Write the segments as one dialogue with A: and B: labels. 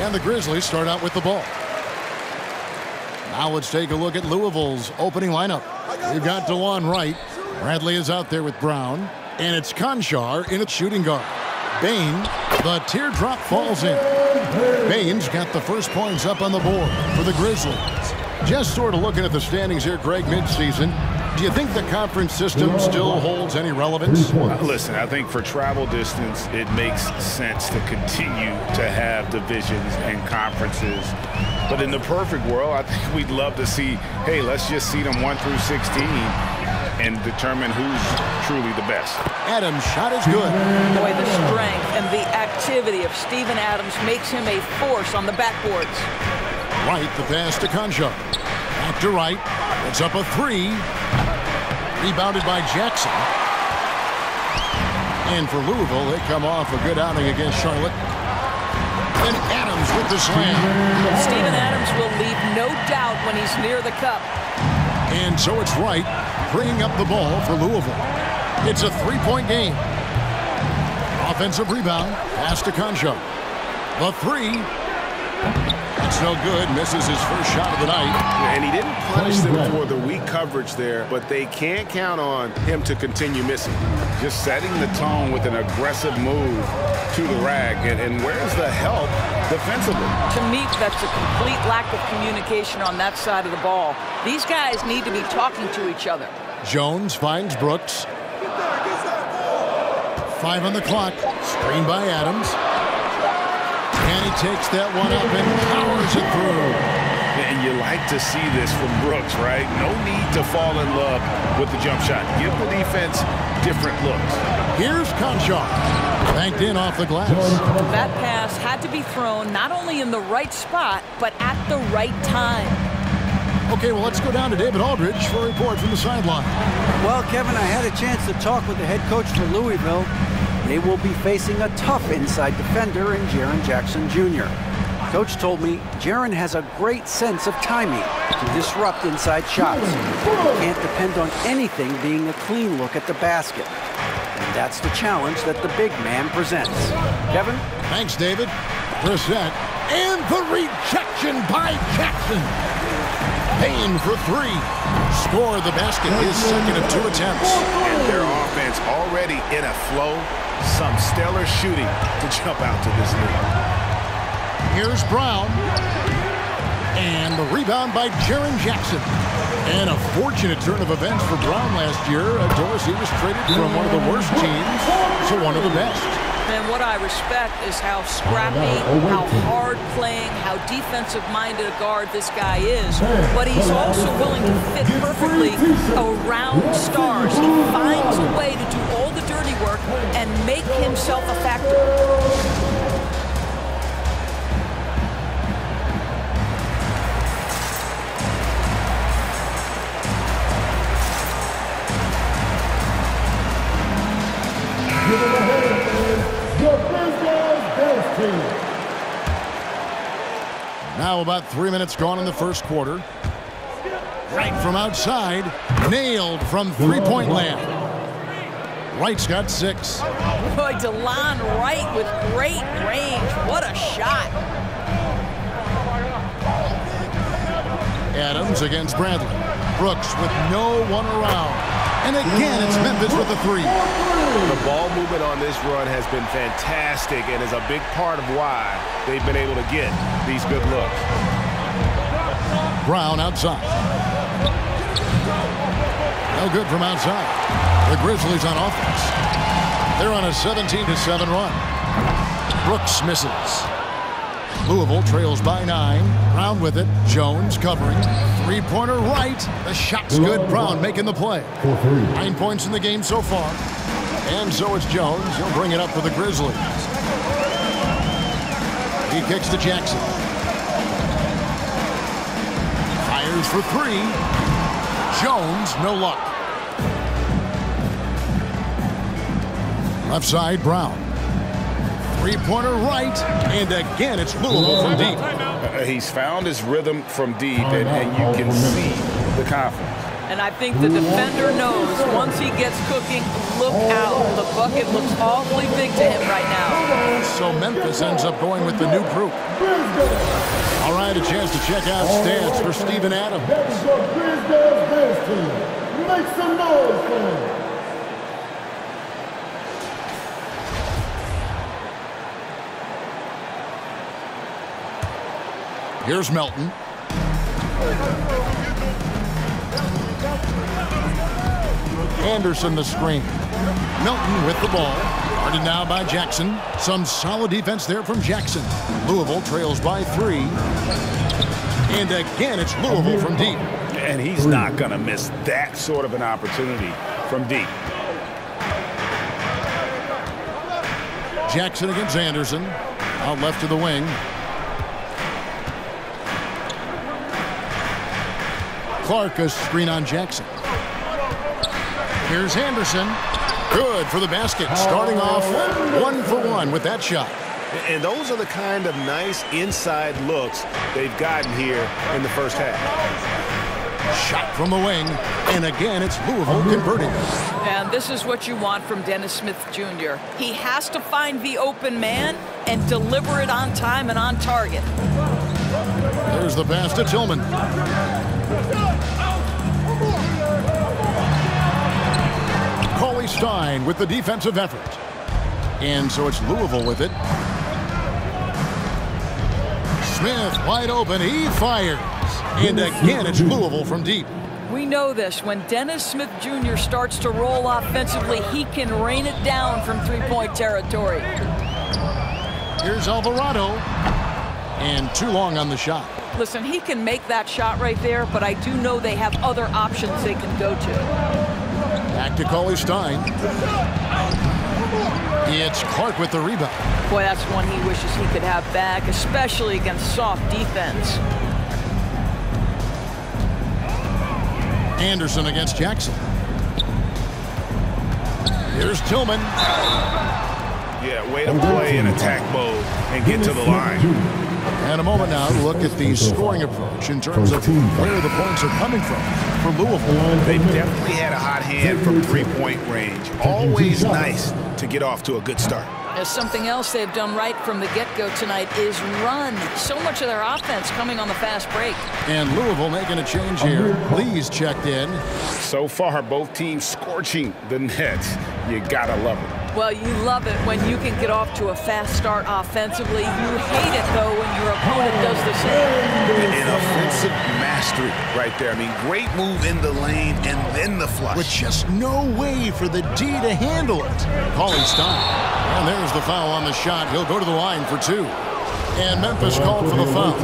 A: And the Grizzlies start out with the ball. Now let's take a look at Louisville's opening lineup. We've got DeLon Wright. Bradley is out there with Brown. And it's Conchar in a shooting guard. Bain, the teardrop falls in. Bain's got the first points up on the board for the Grizzlies. Just sort of looking at the standings here, Greg, midseason. Do you think the conference system still holds any relevance?
B: Listen, I think for travel distance, it makes sense to continue to have divisions and conferences. But in the perfect world, I think we'd love to see, hey, let's just seed them 1 through 16 and determine who's truly the best.
A: Adams' shot is good.
C: Boy, the strength and the activity of Steven Adams makes him a force on the backboards.
A: Wright, the pass to Conchar. Back to Wright. It's up a 3. Rebounded by Jackson. And for Louisville, they come off a good outing against Charlotte. And Adams with the slam.
C: Steven Adams will leave no doubt when he's near the cup.
A: And so it's Wright bringing up the ball for Louisville. It's a 3-point game. Offensive rebound. Pass to Conchar. The 3. That's no good. Misses his first shot of the night.
B: And he didn't punish them for the weak coverage there, but they can't count on him to continue missing. Just setting the tone with an aggressive move to the rack. And where's the help defensively?
C: To me, that's a complete lack of communication on that side of the ball. These guys need to be talking to each other.
A: Jones finds Brooks. 5 on the clock. Screen by Adams. And he takes that one up and powers it through.
B: And you like to see this from Brooks, right? No need to fall in love with the jump shot. Give the defense different looks.
A: Here's Conchar. Banked in off the glass.
C: That pass had to be thrown not only in the right spot, but at the right time.
A: Okay, well, let's go down to David Aldridge for a report from the sideline.
D: Well, Kevin, I had a chance to talk with the head coach for Louisville. They will be facing a tough inside defender in Jaren Jackson Jr. Coach told me Jaren has a great sense of timing to disrupt inside shots. You can't depend on anything being a clean look at the basket. And that's the challenge that the big man presents. Kevin?
A: Thanks, David. Brissett. And the rejection by Jackson. Payne for 3. Score the basket, his second of 2 attempts.
B: And their offense already in a flow. Some stellar shooting to jump out to this lead.
A: Here's Brown. And the rebound by Jaren Jackson. And a fortunate turn of events for Brown last year. Dorsey was traded from one of the worst teams to one of the best.
C: And what I respect is how scrappy, how hard playing, how defensive-minded a guard this guy is. But he's also willing to fit perfectly around stars. He finds a way to do all the dirty work and make himself a factor.
A: Now about 3 minutes gone in the first quarter. Right from outside. Nailed from 3-point land. Wright's got 6.
C: Boy, DeLon Wright with great range. What a shot.
A: Adams against Bradley. Brooks with no one around. And again, it's Memphis with a 3.
B: The ball movement on this run has been fantastic and is a big part of why they've been able to get these good looks.
A: Brown outside. No good from outside. The Grizzlies on offense. They're on a 17-7 run. Brooks misses. Louisville trails by 9. Brown with it. Jones covering. 3-pointer right. The shot's good. Brown making the play. 9 points in the game so far. And so it's Jones. He'll bring it up for the Grizzlies. He kicks to Jackson. Fires for 3. Jones, no luck. Left side, Brown. 3-pointer right. And again, it's Louisville from deep.
B: He's found his rhythm from deep, and you can see the confidence.
C: And I think the defender knows once he gets cooking, look out. The bucket looks awfully big to him right now.
A: So Memphis ends up going with the new group. All right, a chance to check out stats for Steven Adams.
E: Make some noise for him.
A: Here's Melton. Anderson the screen. Melton with the ball. Guarded now by Jackson. Some solid defense there from Jackson. Louisville trails by 3. And again, it's Louisville from deep.
B: And he's not going to miss that sort of an opportunity from deep.
A: Jackson against Anderson. Out left to the wing. Clark a screen on Jackson. Here's Anderson. Good for the basket. Starting off 1 for 1 with that shot.
B: And those are the kind of nice inside looks they've gotten here in the first half.
A: Shot from the wing. And again, it's Louisville converting.
C: And this is what you want from Dennis Smith Jr. He has to find the open man and deliver it on time and on target.
A: There's the pass to Tillman. Cauley Stein with the defensive effort. And so it's Louisville with it. Smith wide open. He fires. And again, it's Louisville from deep.
C: We know this. When Dennis Smith Jr. starts to roll offensively, he can rain it down from three-point territory.
A: Here's Alvarado. And too long on the shot.
C: Listen, he can make that shot right there, but I do know they have other options they can go to.
A: Back to Cauley Stein. It's Clark with the rebound.
C: Boy, that's one he wishes he could have back, especially against soft defense.
A: Anderson against Jackson. Here's Tillman.
B: Yeah, way to play in attack mode and get to the line.
A: And a moment now to look at the scoring approach in terms of where the points are coming from for Louisville.
B: They've definitely had a hot hand from three-point range. Always nice to get off to a good start.
C: As something else they've done right from the get-go tonight is run. So much of their offense coming on the fast break.
A: And Louisville making a change here. Lee's checked in.
B: So far, both teams scorching the nets. You gotta love it.
C: Well, you love it when you can get off to a fast start offensively. You hate it, though, when your opponent does the same.
B: An offensive mastery right there. I mean, great move in the lane and then the flush.
A: With just no way for the D to handle it. Cauley Stein. And there's the foul on the shot. He'll go to the line for 2. And Memphis called for the foul.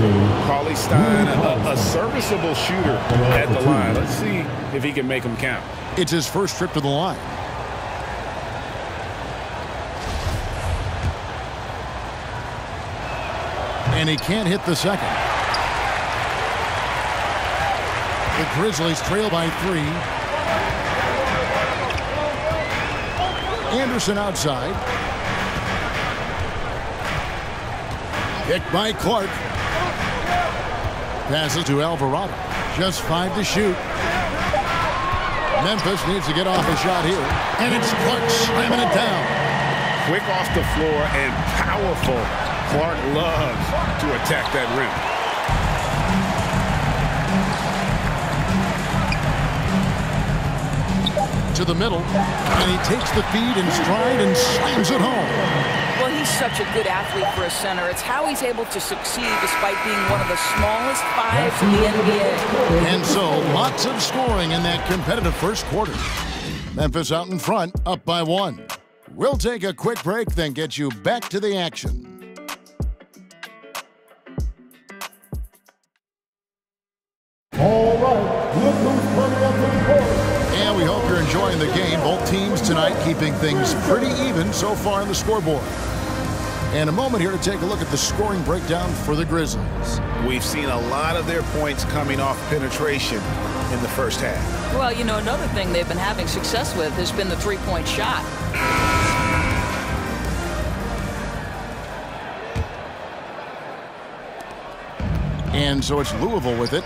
B: Cauley Stein, a serviceable shooter at the line. Let's see if he can make them count.
A: It's his first trip to the line. And he can't hit the second. The Grizzlies trail by 3. Anderson outside. Picked by Clark. Passes to Alvarado. Just 5 to shoot. Memphis needs to get off a shot here. And it's Clark slamming it down.
B: Quick off the floor and powerful. Clark loves to attack that rim.
A: To the middle, and he takes the feed in stride and slams it home.
C: Well, he's such a good athlete for a center. It's how he's able to succeed despite being one of the smallest 5s in the NBA.
A: And so, lots of scoring in that competitive first quarter. Memphis out in front, up by 1. We'll take a quick break, then get you back to the action.
E: All right, look who's coming up to the court.
A: And we hope you're enjoying the game. Both teams tonight keeping things pretty even so far on the scoreboard. And a moment here to take a look at the scoring breakdown for the Grizzlies.
B: We've seen a lot of their points coming off penetration in the first half.
C: Well, you know, another thing they've been having success with has been the three-point shot.
A: And so it's Louisville with it.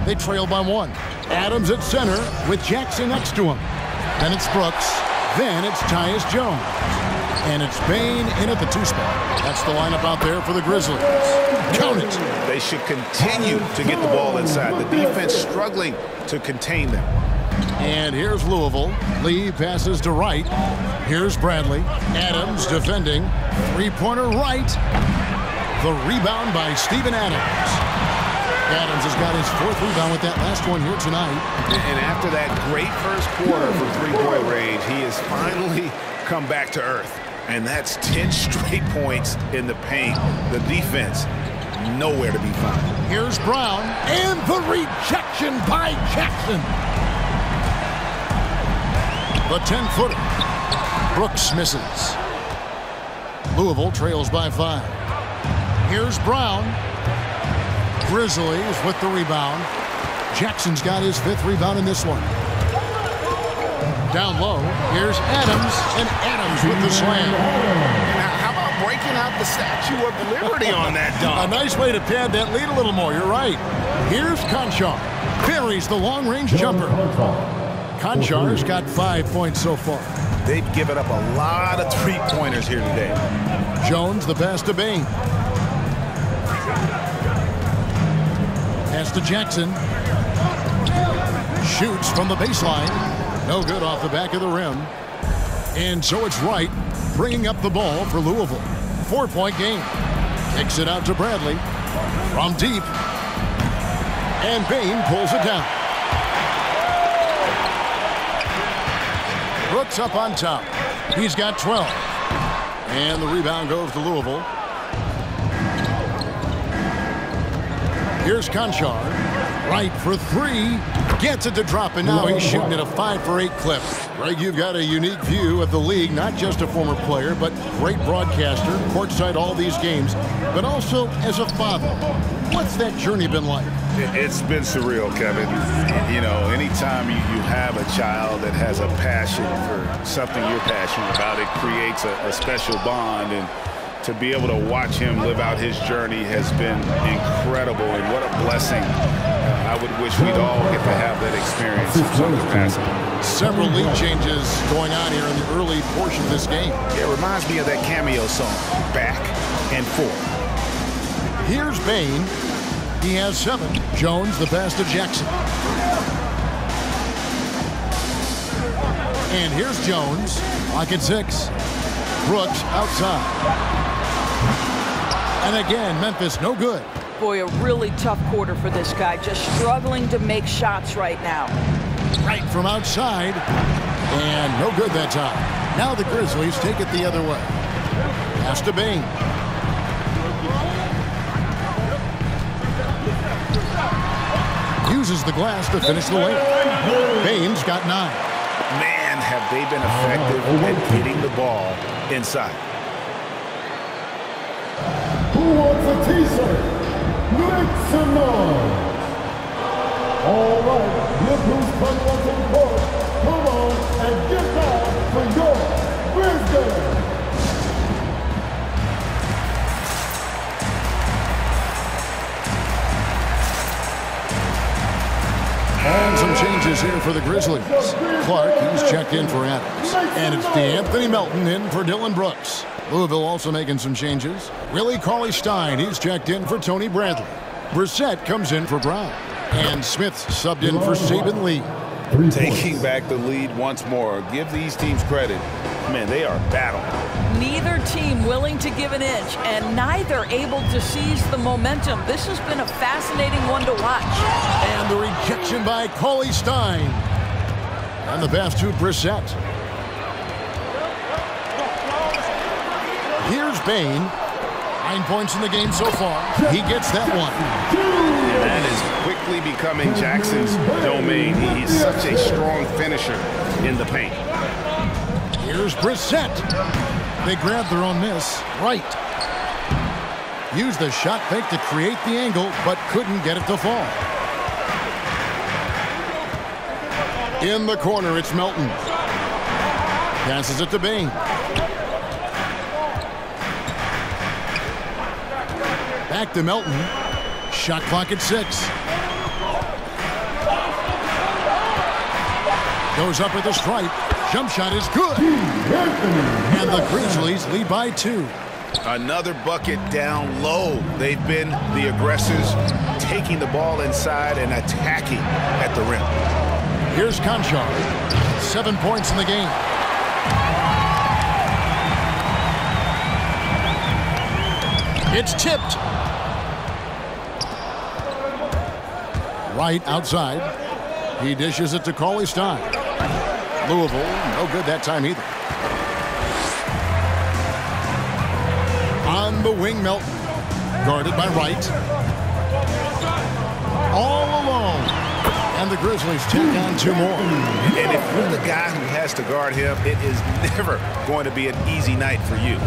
A: They trail by 1. Adams at center with Jackson next to him. Then it's Brooks. Then it's Tyus Jones. And it's Bain in at the 2 spot. That's the lineup out there for the Grizzlies. Count it.
B: They should continue to get the ball inside. The defense struggling to contain them.
A: And here's Louisville. Lee passes to Wright. Here's Bradley. Adams defending. Three-pointer right. The rebound by Steven Adams. Adams has got his 4th rebound with that last one here tonight.
B: And after that great first quarter from three-point range, he has finally come back to earth. And that's 10 straight points in the paint. The defense, nowhere to be found.
A: Here's Brown. And the rejection by Jackson. The 10-footer. Brooks misses. Louisville trails by 5. Here's Brown. Grizzlies with the rebound. Jackson's got his 5th rebound in this one. Down low, here's Adams, and Adams with the slam.
B: Now, how about breaking out the Statue of Liberty on that dunk?
A: A nice way to pad that lead a little more, you're right. Here's Conchar. Buries the long-range jumper. Conchar's got 5 points so far.
B: They've given up a lot of three-pointers here today.
A: Jones, the pass to Bain. Pass to Jackson. Shoots from the baseline. No good off the back of the rim. And so it's Wright bringing up the ball for Louisville. 4-point game. Kicks it out to Bradley. From deep. And Bain pulls it down. Brooks up on top. He's got 12. And the rebound goes to Louisville. Here's Conchar. Right for 3. Gets it to drop, and now he's shooting at a 5-for-8 clip. Greg, you've got a unique view of the league, not just a former player, but great broadcaster, courtside all these games, but also as a father. What's that journey been like?
B: It's been surreal, Kevin. You know, anytime you have a child that has a passion for something you're passionate about, it creates a special bond. And to be able to watch him live out his journey has been incredible, and what a blessing. I would wish we'd all get to have that experience in some capacity.
A: Several league changes going on here in the early portion of this game.
B: It reminds me of that cameo song, Back and Forth.
A: Here's Bain. He has 7. Jones, the pass to Jackson. And here's Jones. Clock at 6. Brooks outside. And again, Memphis no good.
C: Boy, a really tough quarter for this guy. Just struggling to make shots right now.
A: Right from outside. And no good that time. Now the Grizzlies take it the other way. Pass to Bain. Uses the glass to finish the layup. Bain's got 9.
B: Man, have they been effective at getting the ball inside.
E: Who wants a t-shirt? Make some noise. All right, look who's coming up to the court. Come on and get down for your Grizzlies.
A: And some changes here for the Grizzlies. Clark, he's checked in for Adams. And it's DeAnthony Melton in for Dylan Brooks. Louisville also making some changes. Willie Cauley-Stein, he's checked in for Tony Bradley. Brissett comes in for Brown. And Smith subbed in for Saban Lee.
B: Taking back the lead once more. Give these teams credit. Man, they are battling.
C: Neither team willing to give an inch, and neither able to seize the momentum. This has been a fascinating one to watch.
A: And the rejection by Cauley-Stein. And the pass to Brissett. Here's Bain. 9 points in the game so far. He gets that one.
B: And that is quickly becoming Jackson's domain. He's such a strong finisher in the paint.
A: Here's Brissett. They grabbed their own miss. Right. Used the shot fake to create the angle, but couldn't get it to fall. In the corner, it's Melton. Passes it to Bain. Back to Melton. Shot clock at 6. Goes up with a strike. Jump shot is good. And the Grizzlies lead by 2.
B: Another bucket down low. They've been the aggressors, taking the ball inside and attacking at the rim.
A: Here's Conchar. 7 points in the game. It's tipped. Right outside. He dishes it to Cauley Stein. Louisville, no good that time either. On the wing, Melton. Guarded by Wright. All alone. And the Grizzlies take on 2 more.
B: And if you're the guy who has to guard him, it is never going to be an easy night for you.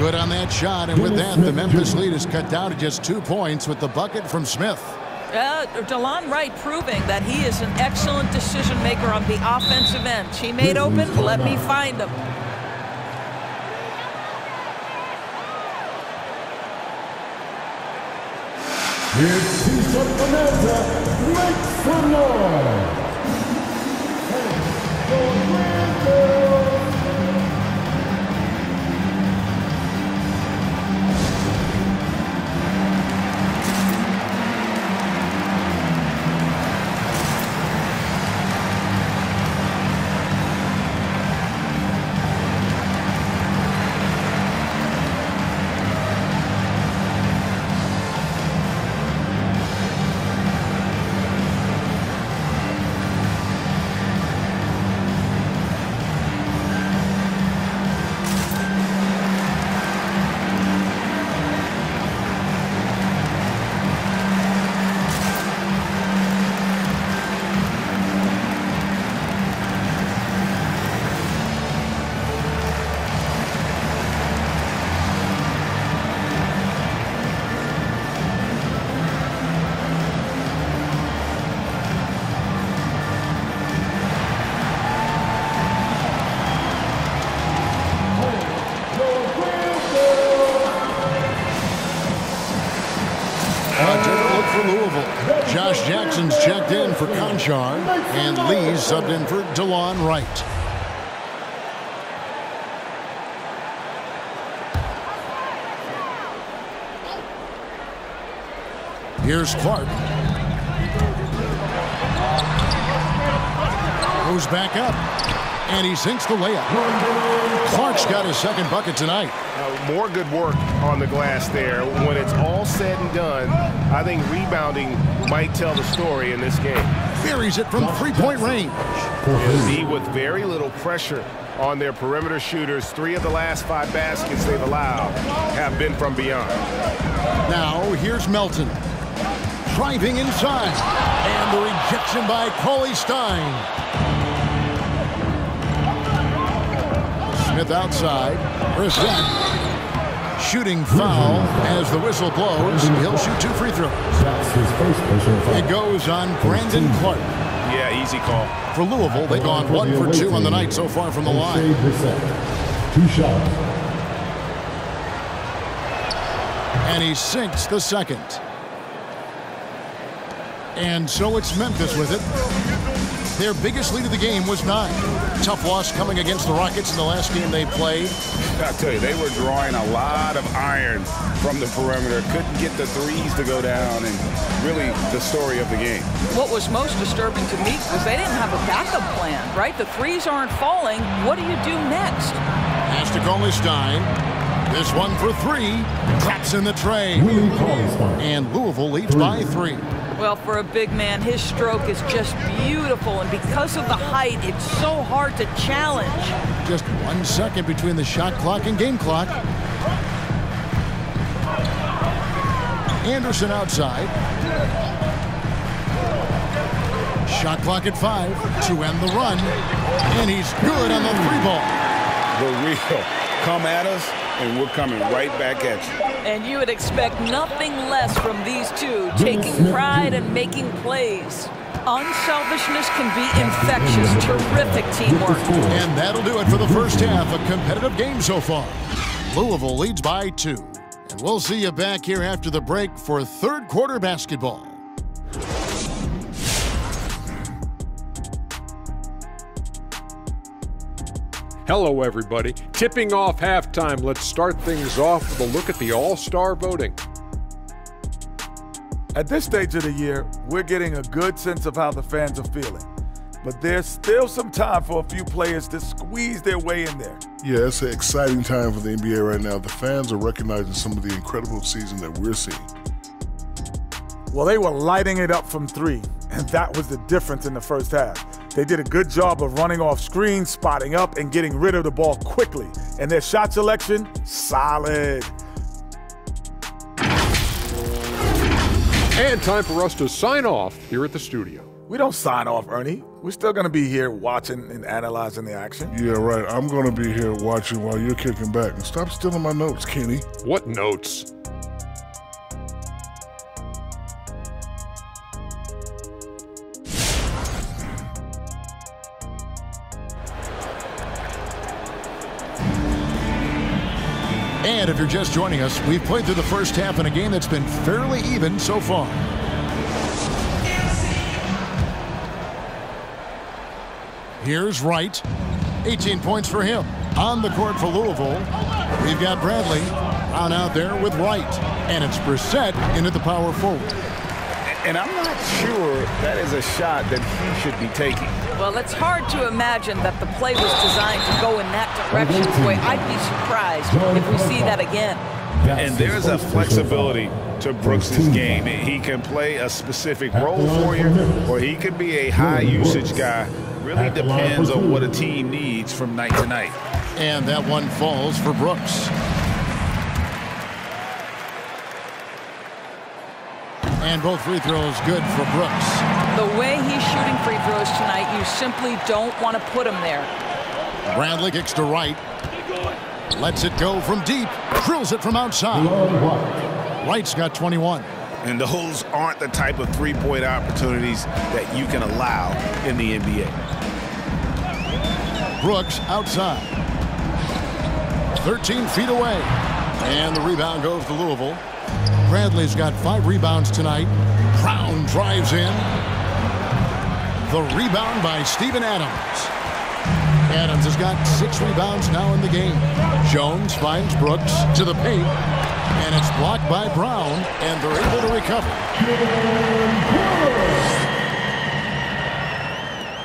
A: Good on that shot, and with that, the Memphis lead is cut down to just 2 points with the bucket from Smith.
C: DeLon Wright proving that he is an excellent decision maker on the offensive end. He made open, let me find him.
E: Here's T-shirt Bonanza, make some noise.
A: Josh Jackson's checked in for Conchar, and Lee's subbed in for DeLon Wright. Here's Clark. Goes back up, and he sinks the layup. Clark's got his 2nd bucket tonight.
F: More good work on the glass there. When it's all said and done, I think rebounding might tell the story in this game.
A: Buries it from 3-point range.
F: Indeed, with very little pressure on their perimeter shooters. 3 of the last 5 baskets they've allowed have been from beyond.
A: Now here's Melton. Driving inside. And the rejection by Cauley Stein. Smith outside. Brissett. Shooting foul as the whistle blows. He'll shoot 2 free throws. It goes on Brandon Clark.
B: Yeah, easy call.
A: For Louisville, they've gone 1 for 2 on the night so far from the line.
E: 2 shots.
A: And he sinks the 2nd. And so it's Memphis with it. Their biggest lead of the game was 9. Tough loss coming against the Rockets in the last game they played.
B: I tell you, they were drawing a lot of iron from the perimeter. Couldn't get the threes to go down, and really the story of the game.
C: What was most disturbing to me was they didn't have a backup plan, right? The threes aren't falling. What do you do next?
A: Pass to Cauley Stein. This one for 3. Traps in the tray. And Louisville leads by 3.
C: Well, for a big man, his stroke is just beautiful, and because of the height, it's so hard to challenge.
A: Just 1 second between the shot clock and game clock. Anderson outside. Shot clock at 5 to end the run, and he's good on the 3-ball.
B: The real come at us, and we're coming right back at you.
C: And you would expect nothing less from these two, taking pride and making plays. Unselfishness can be infectious. Terrific teamwork.
A: And that'll do it for the first half. A competitive game so far. Louisville leads by 2. And we'll see you back here after the break for 3rd quarter basketball.
G: Hello, everybody. Tipping off halftime, let's start things off with a look at the All-Star voting.
H: At this stage of the year, we're getting a good sense of how the fans are feeling. But there's still some time for a few players to squeeze their way in there.
E: Yeah, it's an exciting time for the NBA right now. The fans are recognizing some of the incredible season that we're seeing.
H: Well, they were lighting it up from three, and that was the difference in the first half. They did a good job of running off screens, spotting up, and getting rid of the ball quickly. And their shot selection, solid.
G: And time for us to sign off here at the studio.
H: We don't sign off, Ernie. We're still going to be here watching and analyzing the action.
E: Yeah, right. I'm going to be here watching while you're kicking back. And stop stealing my notes, Kenny.
G: What notes?
A: And if you're just joining us, we've played through the first half in a game that's been fairly even so far. Here's Wright. 18 points for him. On the court for Louisville, we've got Bradley. Brown out there with Wright. And it's Brissett into the power forward.
B: And I'm not sure that is a shot that he should be taking.
C: Well, it's hard to imagine that the play was designed to go in that direction. Boy, I'd be surprised if we see that again.
B: And there's a flexibility to Brooks' game. He can play a specific role for you, or he could be a high-usage guy. Really depends on what a team needs from night to night.
A: And that one falls for Brooks. And both free throws good for Brooks.
C: The way he's shooting free throws tonight, you simply don't want to put him there.
A: Bradley kicks to Wright. Lets it go from deep. Drills it from outside. Wright's got 21.
B: And those aren't the type of three-point opportunities that you can allow in the NBA.
A: Brooks outside. 13 feet away. And the rebound goes to Louisville. Bradley's got 5 rebounds tonight. Brown drives in. The rebound by Steven Adams. Adams has got 6 rebounds now in the game. Jones finds Brooks to the paint. And it's blocked by Brown, and they're able to recover.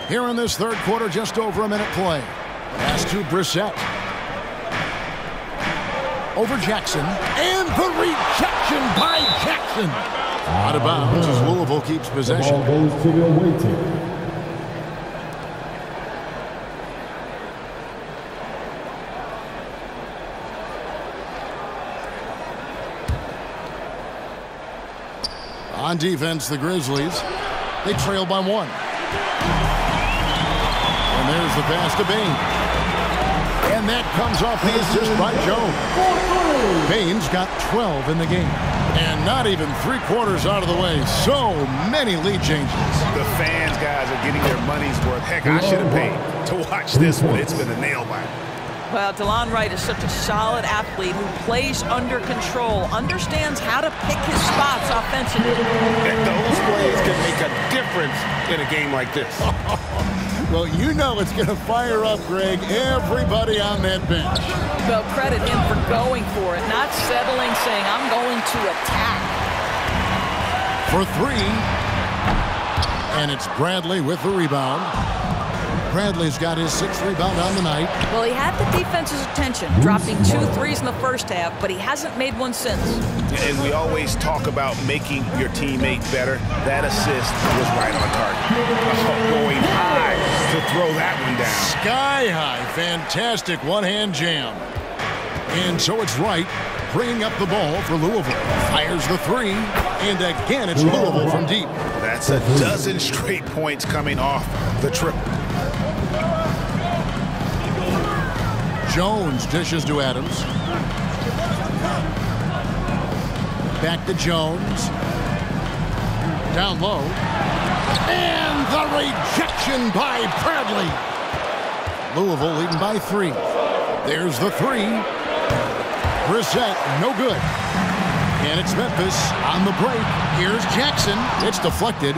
A: Here in this third quarter, just over a minute play. Pass to Brissett. Over Jackson, and the rejection by Jackson. Out of bounds as Louisville keeps possession.
E: The ball goes to the away team.
A: On defense, the Grizzlies, they trail by 1. And there's the pass to Bain. And that comes off the assist by Jones. Bain's got 12 in the game. And not even 3/4 out of the way. So many lead changes.
B: The fans, guys, are getting their money's worth. Heck, I should have paid to watch this one. It's been a nail-biter.
C: Well, DeLon Wright is such a solid athlete who plays under control, understands how to pick his spots offensively.
B: And those plays can make a difference in a game like this.
A: Well, you know it's going to fire up, Greg, everybody on that bench.
C: Well, credit him for going for it, not settling, saying, I'm going to attack.
A: For 3. And it's Bradley with the rebound. Bradley's got his 6th rebound on the night.
C: Well, he had the defense's attention, dropping 2 threes in the first half, but he hasn't made one since.
B: And we always talk about making your teammate better. That assist was right on target. Going high to throw that one down.
A: Sky high. Fantastic one-hand jam. And so it's Wright bringing up the ball for Louisville. Fires the 3. And again, it's Louisville from deep.
B: That's a dozen straight points coming off the triple.
A: Jones dishes to Adams. Back to Jones. Down low. And the rejection by Bradley. Louisville leading by 3. There's the 3. Brissett, no good. And it's Memphis on the break. Here's Jackson. It's deflected.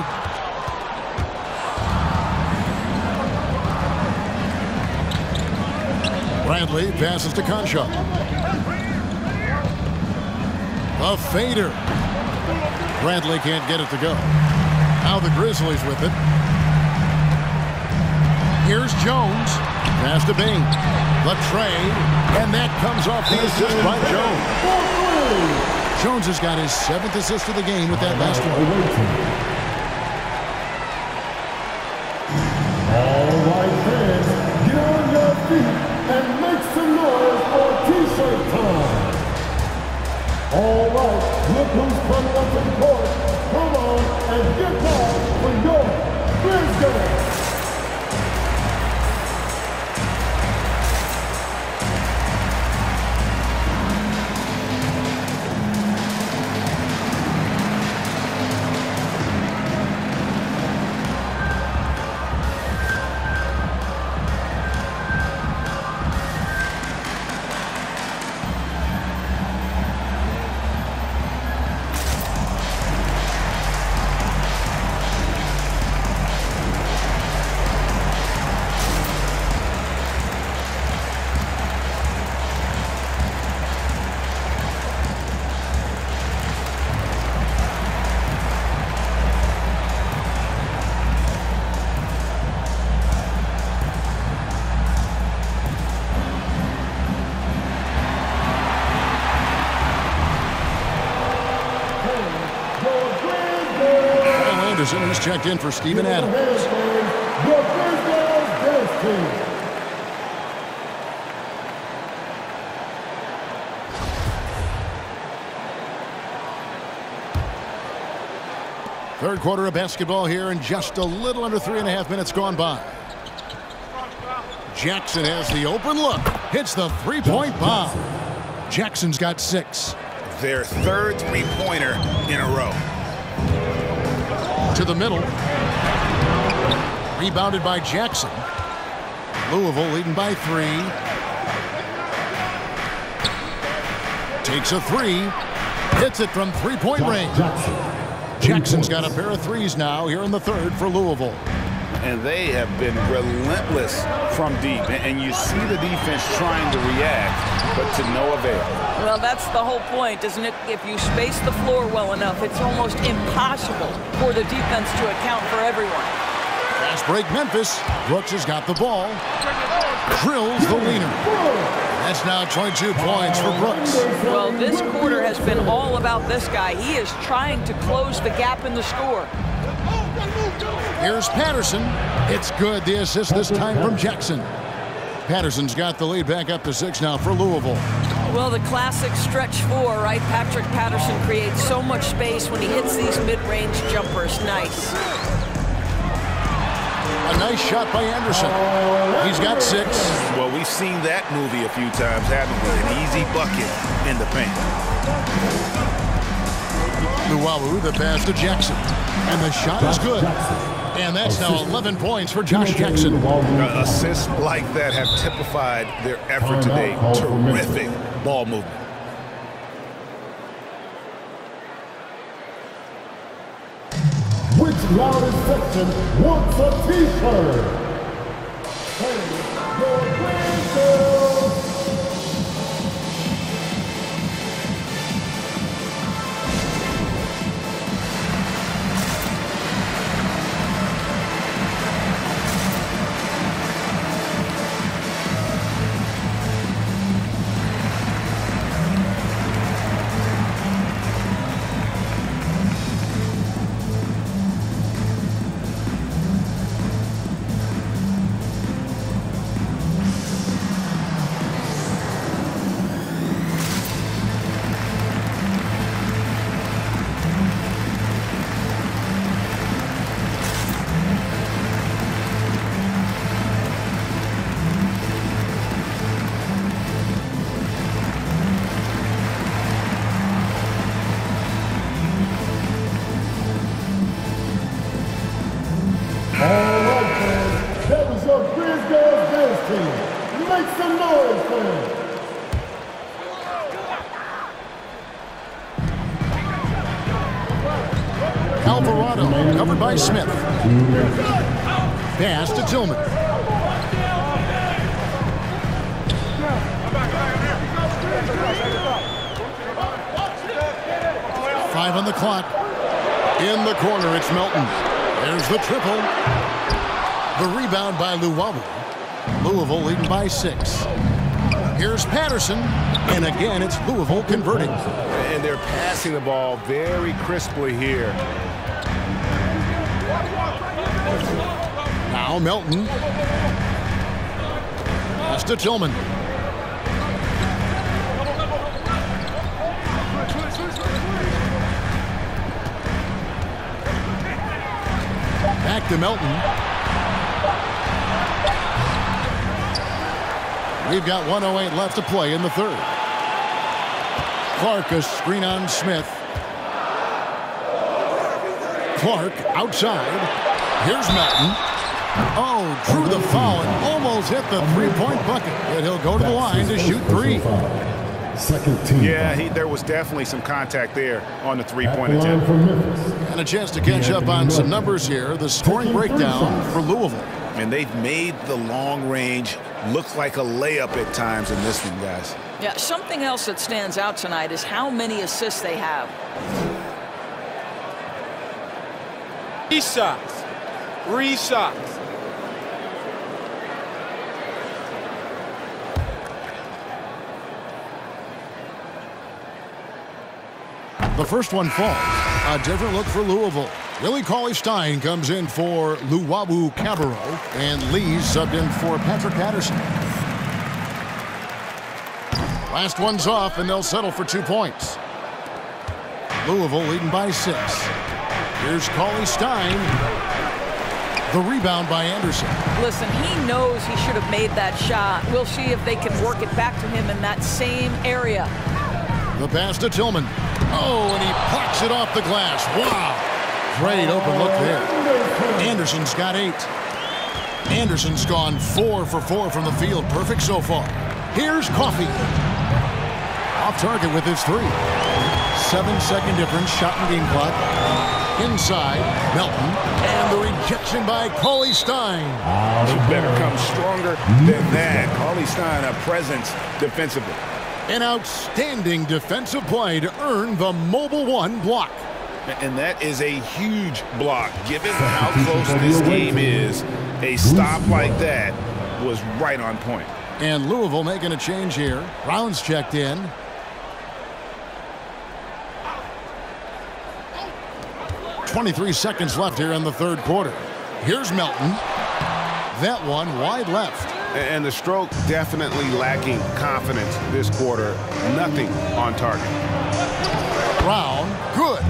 A: Bradley passes to Concha. A fader. Bradley can't get it to go. Now the Grizzlies with it. Here's Jones. Pass to Bain. The trade. And that comes off the assist by Jones. Jones has got his 7th assist of the game with that last one.
E: All right, fans, get on your feet and make some noise for T-shirt time. All right, look who's coming up to the court. Come on and get down for your Grizzlies.
A: He's checked in for Steven Adams. Third quarter of basketball here, and just a little under 3.5 minutes gone by. Jackson has the open look. Hits the three-point bomb. Jackson's got 6.
B: Their third three-pointer in a row.
A: To the middle. Rebounded by Jackson. Louisville leading by 3. Takes a 3. Hits it from three-point range. Jackson's got a pair of 3s now here in the third for Louisville.
B: And they have been relentless from deep. And you see the defense trying to react, but to no avail.
C: Well, that's the whole point, isn't it? If you space the floor well enough, it's almost impossible for the defense to account for everyone.
A: Fast break Memphis. Brooks has got the ball. Drills the leaner. That's now 22 points for Brooks.
C: Well, this quarter has been all about this guy. He is trying to close the gap in the score.
A: Here's Patterson. It's good. The assist this time from Jackson. Patterson's got the lead back up to 6 now for Louisville.
C: Well, the classic stretch 4, right? Patrick Patterson creates so much space when he hits these mid-range jumpers. Nice.
A: A nice shot by Anderson. He's got 6.
B: Well, we've seen that movie a few times, haven't we? An easy bucket in the paint.
A: Luwawu, the pass to Jackson. And the shot is good. And that's now 11 points for Josh Jackson.
B: Assists like that have typified their effort today. Terrific ball movement.
E: Which loudest section wants a T-shirt? Hey, your Grizzlies!
A: Alvarado, covered by Smith. Pass to Tillman. 2:05 on the clock. In the corner, it's Melton. There's the triple. The rebound by Louisville leading by 6. Here's Patterson, and again, it's Louisville converting.
F: And they're passing the ball very crisply here.
A: Now Melton. Pass to Tillman. Back to Melton. We've got 1:08 left to play in the third. Clark, a screen on Smith. Clark outside. Here's Melton. Oh, drew the foul and almost hit the three-point bucket. And he'll go to the line to shoot 3.
E: Second team.
F: Yeah, there was definitely some contact there on the three-point attempt.
A: And a chance to catch up on some numbers here. The scoring breakdown for Louisville.
B: And they've made the long range look like a layup at times in this one, guys.
C: Yeah, something else that stands out tonight is how many assists they have.
G: 3 shots. 3 shots.
A: The first one falls. A different look for Louisville. Willie Cauley-Stein comes in for Luwawu Cabarro, and Lee's subbed in for Patrick Patterson. Last one's off, and they'll settle for 2 points. Louisville leading by 6. Here's Cauley-Stein. The rebound by Anderson.
C: Listen, he knows he should have made that shot. We'll see if they can work it back to him in that same area.
A: The pass to Tillman. Oh, and he plucks it off the glass. Wow. Great open look there. Anderson's got 8. Anderson's gone 4 for 4 from the field. Perfect so far. Here's Coffey. Off target with his 3. 7-second difference. Shot and game clock. Inside, Melton. And the rejection by Cauley-Stein.
F: You better come stronger than that. Cauley-Stein, a presence defensively.
A: An outstanding defensive play to earn the Mobile 1 block.
B: And that is a huge block. Given how close this game is, a stop like that was right on point.
A: And Louisville making a change here. Brown's checked in. .23 seconds left here in the third quarter. Here's Melton. That one wide left.
F: And the stroke definitely lacking confidence this quarter. Nothing on target.
A: Brown, good.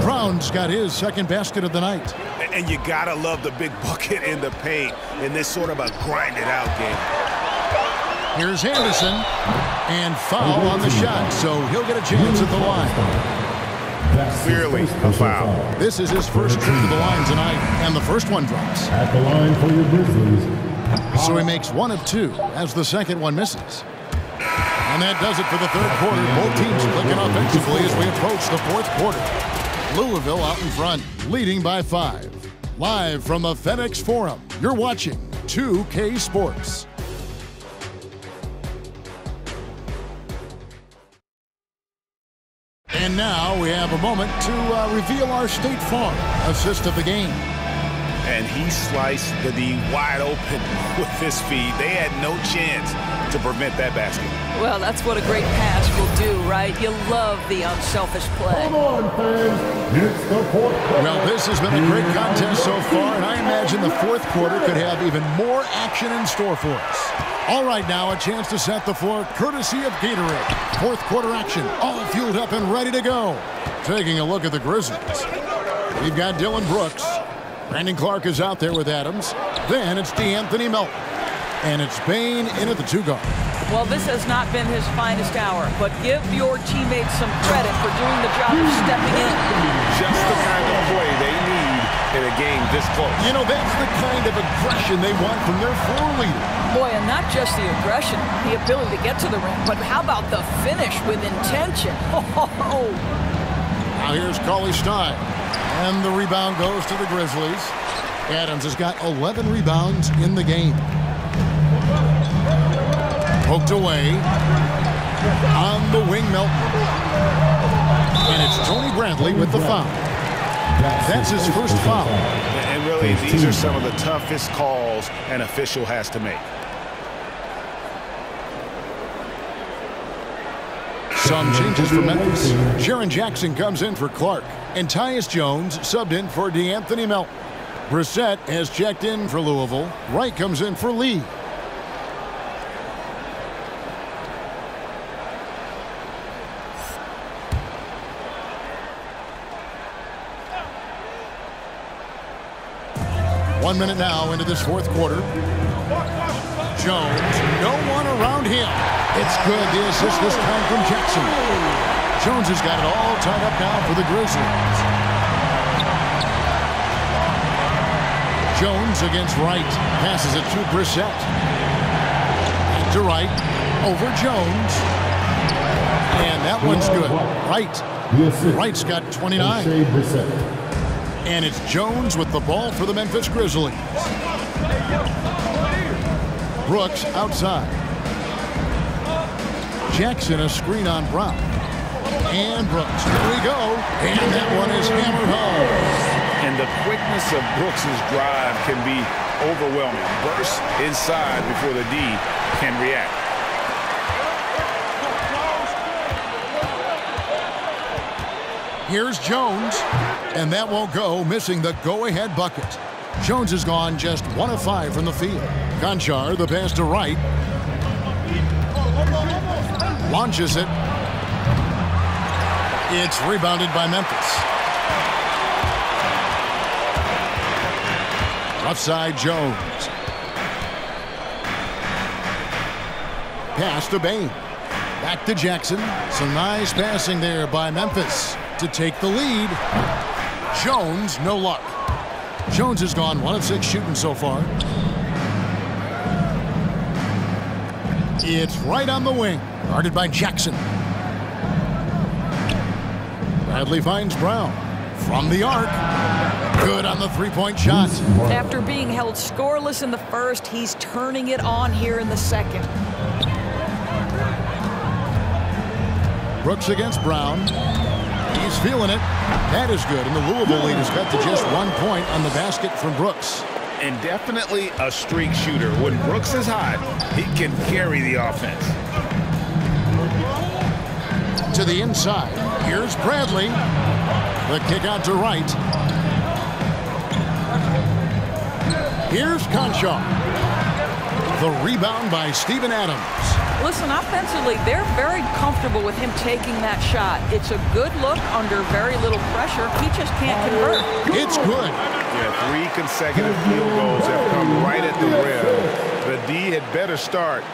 A: Brown's got his second basket of the night.
F: And you gotta love the big bucket in the paint in this sort of a grind-it-out game.
A: Here's Anderson. And foul on the shot, so he'll get a chance at the line.
F: Clearly a foul.
A: This is his first trip to the line tonight, and the first one drops.
E: At the line for your Grizzlies.
A: So he makes 1 of 2 as the second one misses. And that does it for the third quarter. Both teams clicking offensively as we approach the fourth quarter. Louisville out in front, leading by 5. Live from the FedEx Forum, you're watching 2K Sports. And now we have a moment to reveal our State Farm assist of the game.
B: And he sliced the D wide open with his feed. They had no chance to prevent that basket.
C: Well, that's what a great pass will do, right? You love the unselfish play.
E: Come on, fans. It's the fourth quarter.
A: Well, this has been a great contest so far, and I imagine the fourth quarter could have even more action in store for us. All right, now a chance to set the floor courtesy of Gatorade. Fourth quarter action, all fueled up and ready to go. Taking a look at the Grizzlies. We've got Dylan Brooks. Brandon Clark is out there with Adams. Then it's DeAnthony Melton. And it's Bain in at the 2 guard.
C: Well, this has not been his finest hour, but give your teammates some credit for doing the job of stepping in.
F: Just the kind of play they need in a game this close.
A: You know, that's the kind of aggression they want from their floor leader.
C: Boy, and not just the aggression, the ability to get to the rim, but how about the finish with intention? Oh.
A: Now here's Cauley-Stein. And the rebound goes to the Grizzlies. Adams has got 11 rebounds in the game. Poked away. On the wing, Melton. And it's Tony Bradley with the foul. That's his first foul.
F: And really, these are some of the toughest calls an official has to make.
A: Some changes for Memphis. Jaren Jackson comes in for Clark. And Tyus Jones subbed in for DeAnthony Melton. Brissett has checked in for Louisville. Wright comes in for Lee. One minute now into this fourth quarter. Jones, no one around him. It's good. The assist this time from Jackson. Jones has got it all tied up now for the Grizzlies. Jones against Wright. Passes it to Brissett. And to Wright. Over Jones. And that one's good. Wright. Wright's got 29. And it's Jones with the ball for the Memphis Grizzlies. Brooks outside. Jackson a screen on Brown. And Brooks. Here we go. And that one is hammered home.
F: And the quickness of Brooks' drive can be overwhelming. Burst inside before the D can react.
A: Here's Jones. And that won't go, missing the go-ahead bucket. Jones has gone just 1 of 5 from the field. Conchar, the pass to Wright. Launches it. It's rebounded by Memphis. Outside Jones. Pass to Bain. Back to Jackson. Some nice passing there by Memphis to take the lead. Jones, no luck. Jones has gone 1 of 6 shooting so far. It's right on the wing. Guarded by Jackson. Bradley finds Brown. From the arc. Good on the three-point shot.
C: After being held scoreless in the first, he's turning it on here in the second.
A: Brooks against Brown. He's feeling it. That is good. And the Louisville lead is cut to just 1 point on the basket from Brooks.
F: And definitely a streak shooter. When Brooks is hot, he can carry the offense.
A: To the inside. Here's Bradley. The kick out to Wright. Here's Conchar. The rebound by Steven Adams.
C: Listen, offensively, they're very comfortable with him taking that shot. It's a good look under very little pressure. He just can't convert.
A: It's good.
F: Yeah, 3 consecutive field goals have come right at the rim. The D had better start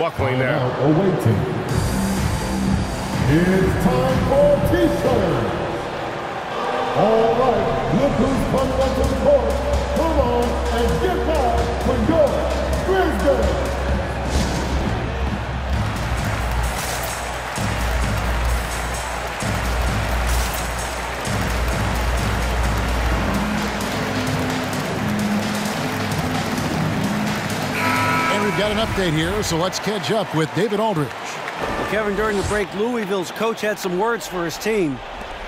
F: buckling now.
E: It's time for T-shirt. All right, look who's coming onto the court. Come on and get back for your Grizzlies.
A: And we've got an update here, so let's catch up with David Aldridge.
D: Well, Kevin, during the break, Louisville's coach had some words for his team.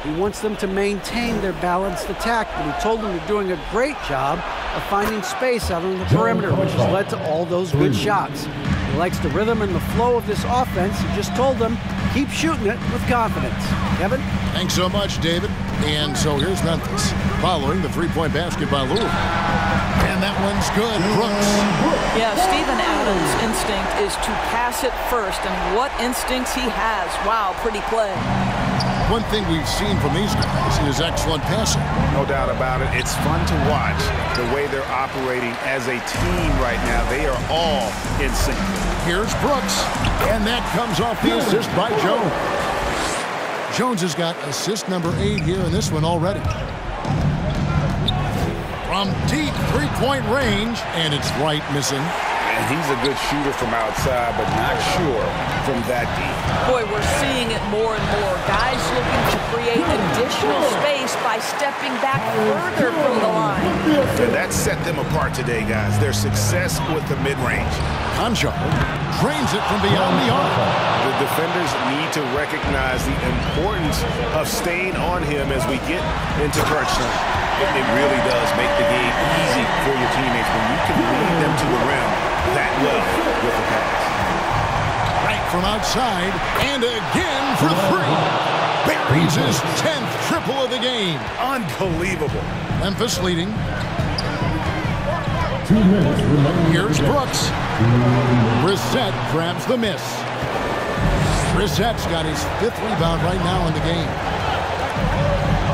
D: He wants them to maintain their balanced attack, but he told them they're doing a great job of finding space out on the perimeter, which has led to all those good shots. He likes the rhythm and the flow of this offense. He just told them, keep shooting it with confidence. Kevin?
A: Thanks so much, David. And so here's Memphis, following the three-point basket by Louisville. And that one's good. Brooks.
C: Yeah, Steven Adams' instinct is to pass it first, and what instincts he has. Wow, pretty play.
A: One thing we've seen from these guys is excellent passing.
F: No doubt about it. It's fun to watch the way they're operating as a team right now. They are all in sync.
A: Here's Brooks, and that comes off the assist by Jones. Jones has got assist number 8 here in this one already. From deep three-point range, and it's Wright missing.
F: And
B: And he's a good shooter from outside, but not sure from that deep.
C: Boy, we're seeing it more and more. Guys looking to create additional space by stepping back further from the line.
F: And that set them apart today, guys. Their success with the mid-range.
A: Conchar drains it from beyond the arc.
F: The defenders need to recognize the importance of staying on him as we get into crunch time. It really does make the game easy for your teammates when you can lead them to the rim that well with the pass.
A: Right from outside, and again for three. Buries his 10th triple of the game.
F: Unbelievable.
A: Memphis leading.
E: 2 minutes remaining.
A: Here's Brooks. Brissett grabs the miss. Brissett's got his 5th rebound right now in the game.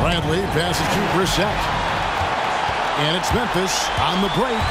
A: Bradley passes to Brissett. And it's Memphis on the break.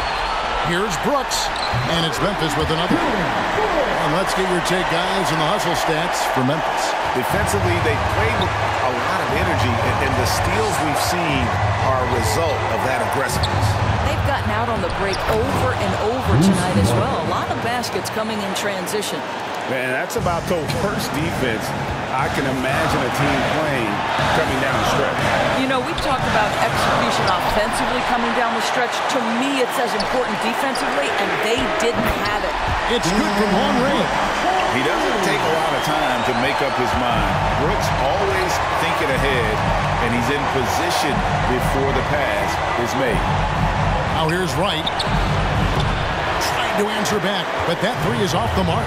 A: Here's Brooks. And it's Memphis with another. And let's get your take, guys, on the hustle stats for Memphis.
F: Defensively, they played with a lot of energy, and the steals we've seen are a result of that aggressiveness.
C: They've gotten out on the break over and over tonight as well. A lot of baskets coming in transition.
B: Man, that's about the worst defense I can imagine a team playing coming down the stretch.
C: You know, we've talked about execution offensively coming down the stretch. To me, it's as important defensively, and they didn't have it.
A: It's good from long range.
B: He doesn't take a lot of time to make up his mind. Brooks always thinking ahead, and he's in position before the pass is made.
A: Now here's Wright. Trying to answer back, but that three is off the mark.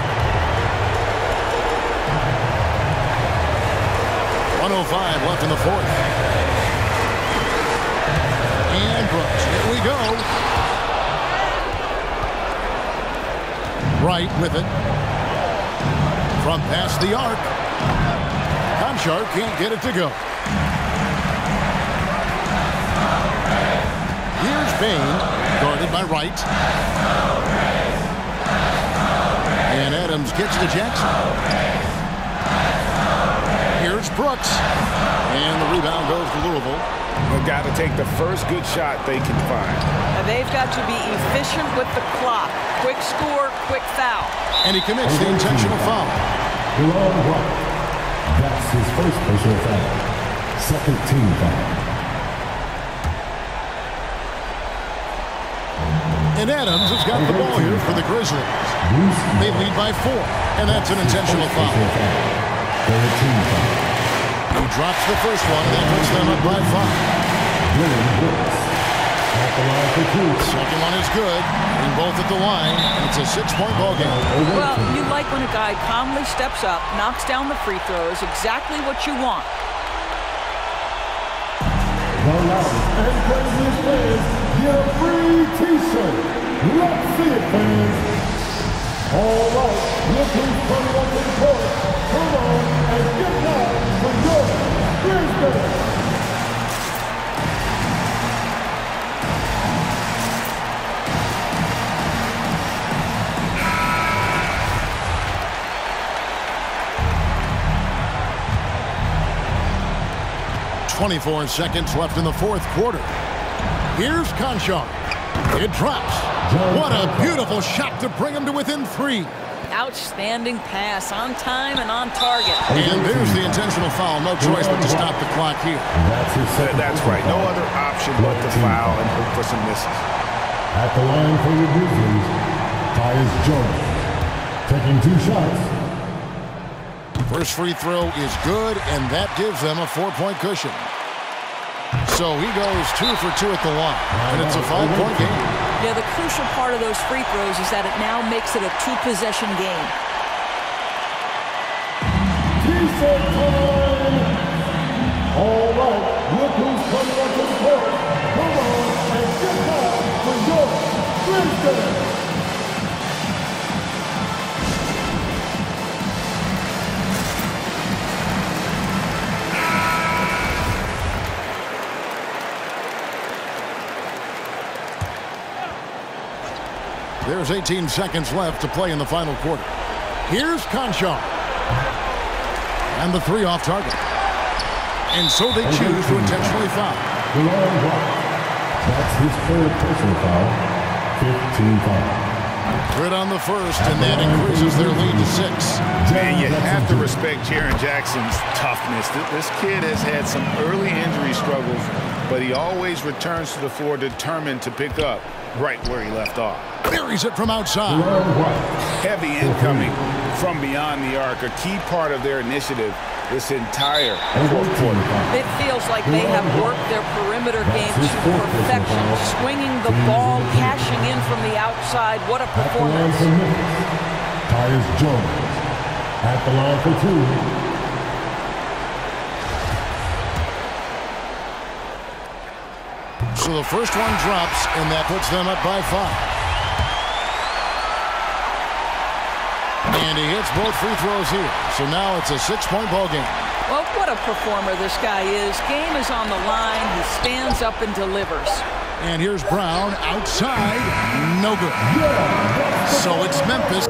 A: 1:05 left in the fourth. And Brooks, here we go. Wright with it. From past the arc. Conchar can't get it to go. Here's Bain, guarded by Wright. And Adams gets to Jackson. Here's Brooks. And the rebound goes to Louisville.
B: They've got to take the first good shot they can find.
C: And they've got to be efficient with the clock. Quick score, quick foul.
A: And he commits the intentional foul.
E: That's his first personal foul. Second team foul.
A: And Adams has got the ball here for the Grizzlies. They lead by 4. And that's an intentional foul. He drops the first one, and that puts them up by 5. Second one is good, and both at the line, and it's a 6-point ball game.
C: Well, you like when a guy calmly steps up, knocks down the free throws, exactly what you want.
E: The loudest and craziest fans get a free T-shirt. Let's see it, fans. All right, look who's coming up in court. Come on and get down for your Grizzlies.
A: .24 seconds left in the fourth quarter. Here's Conchar. It drops. What a beautiful shot to bring him to within 3.
C: Outstanding pass, on time and on target.
A: And there's the intentional foul. No choice but to stop the clock here.
F: That's right. No other option but to foul and hope for some misses.
E: At the line for the Grizzlies, Tyus Jones. Taking 2 shots.
A: First free throw is good, and that gives them a 4-point cushion. So he goes 2 for 2 at the line, and it's a 5-point game.
C: Yeah, the crucial part of those free throws is that it now makes it a 2-possession game.
E: T-shirt time! All right, look who's coming up to the court. Come on and get down for your Grizzlies.
A: There's 18 seconds left to play in the final quarter. Here's Conchar. And the 3 off target. And so they choose to intentionally foul.
E: That's his 3rd personal foul. 15 foul.
A: Grid on the first, and that increases their lead to 6.
B: Man, you have to respect Jaren Jackson's toughness. This kid has had some early injury struggles, but he always returns to the floor determined to pick up right where he left off.
A: Buries it from outside.
B: Heavy incoming from beyond the arc, a key part of their initiative this entire fourth quarter.
C: It feels like they have worked their perimeter game to perfection, swinging the ball, cashing in from the outside. What a performance.
E: Tyus Jones at the line for 2.
A: So the first one drops, and that puts them up by 5. And he hits both free throws here. So now it's a 6-point ball game.
C: Well, what a performer this guy is. Game is on the line. He stands up and delivers.
A: And here's Brown outside. No good. So it's Memphis.